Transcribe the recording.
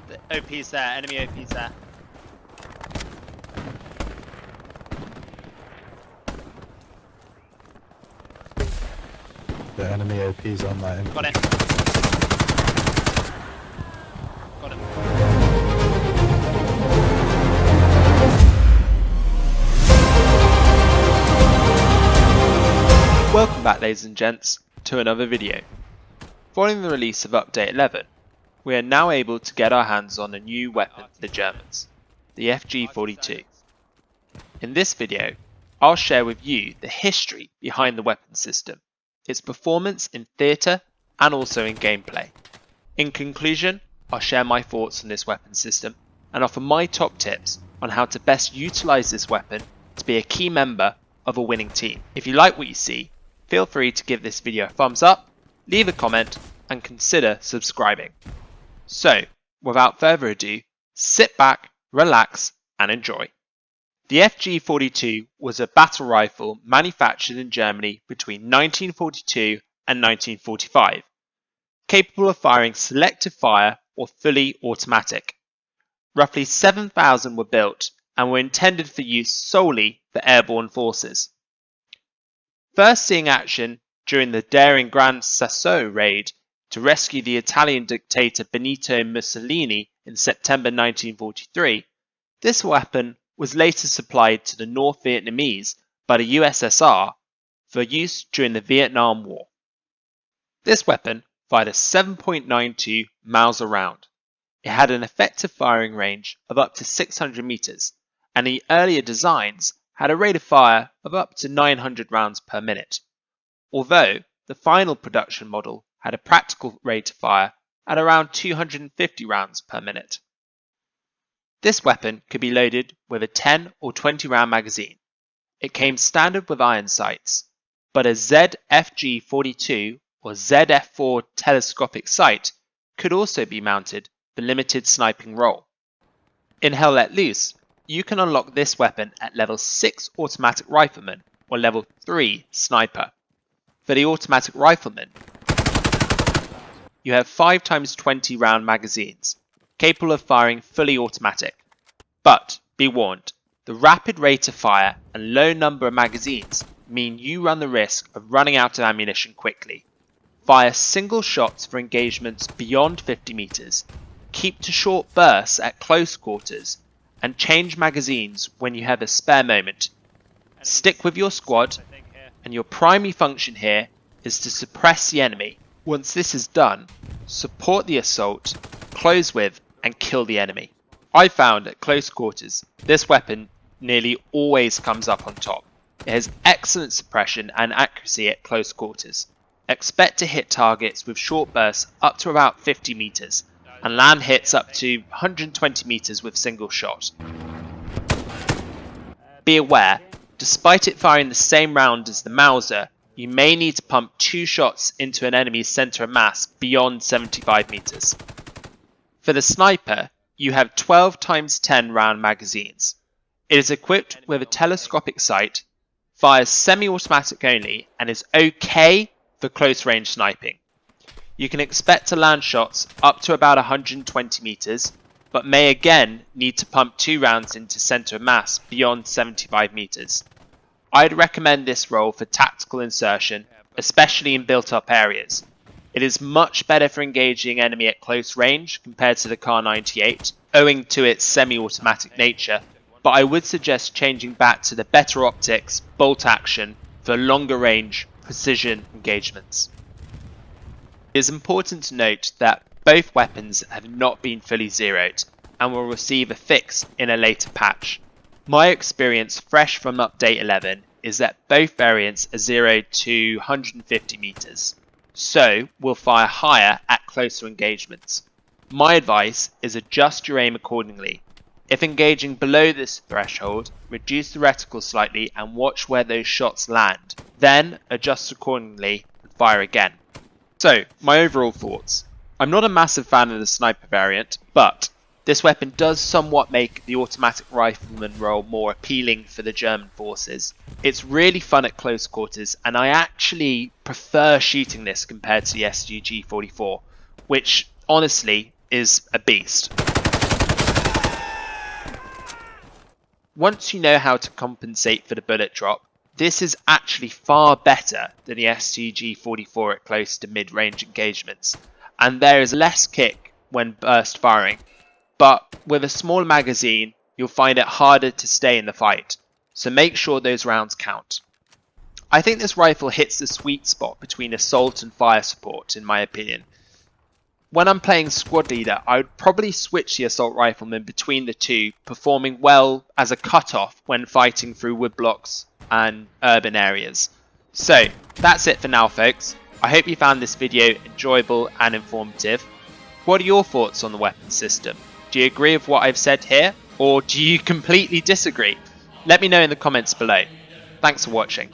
The OP's there, enemy OP's there. The enemy OP's on that. Got it. Got him. Welcome back, ladies and gents, to another video. Following the release of Update 11, we are now able to get our hands on a new weapon for the Germans, the FG42. In this video, I'll share with you the history behind the weapon system, its performance in theatre and also in gameplay. In conclusion, I'll share my thoughts on this weapon system and offer my top tips on how to best utilise this weapon to be a key member of a winning team. If you like what you see, feel free to give this video a thumbs up, leave a comment and consider subscribing. So, without further ado, sit back, relax and enjoy. The FG42 was a battle rifle manufactured in Germany between 1942 and 1945, capable of firing selective fire or fully automatic. Roughly 7,000 were built and were intended for use solely for airborne forces. First seeing action during the daring Gran Sasso raid to rescue the Italian dictator Benito Mussolini in September 1943, this weapon was later supplied to the North Vietnamese by the USSR for use during the Vietnam War. This weapon fired a 7.92 Mauser round. It had an effective firing range of up to 600 meters, and the earlier designs had a rate of fire of up to 900 rounds per minute, although the final production model had a practical rate of fire at around 250 rounds per minute. This weapon could be loaded with a 10 or 20 round magazine. It came standard with iron sights, but a ZFG42 or ZF4 telescopic sight could also be mounted for limited sniping role. In Hell Let Loose, you can unlock this weapon at level 6 automatic rifleman or level 3 sniper. For the automatic rifleman, you have 5x 20 round magazines, capable of firing fully automatic. But be warned, the rapid rate of fire and low number of magazines mean you run the risk of running out of ammunition quickly. Fire single shots for engagements beyond 50 meters, keep to short bursts at close quarters, and change magazines when you have a spare moment. Stick with your squad, and your primary function here is to suppress the enemy. Once this is done, support the assault, close with and kill the enemy. I found at close quarters, this weapon nearly always comes up on top. It has excellent suppression and accuracy at close quarters. Expect to hit targets with short bursts up to about 50 meters and land hits up to 120 meters with single shot. Be aware, despite it firing the same round as the Mauser, you may need to pump 2 shots into an enemy's center of mass beyond 75 meters. For the sniper, you have 12x 10 round magazines. It is equipped with a telescopic sight, fires semi-automatic only, and is okay for close range sniping. You can expect to land shots up to about 120 meters, but may again need to pump 2 rounds into center of mass beyond 75 meters. I'd recommend this role for tactical insertion, especially in built-up areas. It is much better for engaging enemy at close range compared to the Kar 98, owing to its semi-automatic nature, but I would suggest changing back to the better optics, bolt action for longer range, precision engagements. It is important to note that both weapons have not been fully zeroed and will receive a fix in a later patch. My experience fresh from Update 11 is that both variants are zeroed to 150 meters, so will fire higher at closer engagements. My advice is adjust your aim accordingly. If engaging below this threshold, reduce the reticle slightly and watch where those shots land, then adjust accordingly and fire again. So, my overall thoughts. I'm not a massive fan of the sniper variant, but this weapon does somewhat make the automatic rifleman role more appealing for the German forces. It's really fun at close quarters, and I actually prefer shooting this compared to the SG-44, which honestly is a beast. Once you know how to compensate for the bullet drop, this is actually far better than the FG42 at close to mid-range engagements, and there is less kick when burst firing, but with a small magazine you'll find it harder to stay in the fight, so make sure those rounds count. I think this rifle hits the sweet spot between assault and fire support in my opinion. When I'm playing squad leader, I would probably switch the assault rifleman between the two, performing well as a cutoff when fighting through woodblocks and urban areas. So that's it for now folks. I hope you found this video enjoyable and informative. What are your thoughts on the weapon system? Do you agree with what I've said here, or do you completely disagree? Let me know in the comments below. Thanks for watching.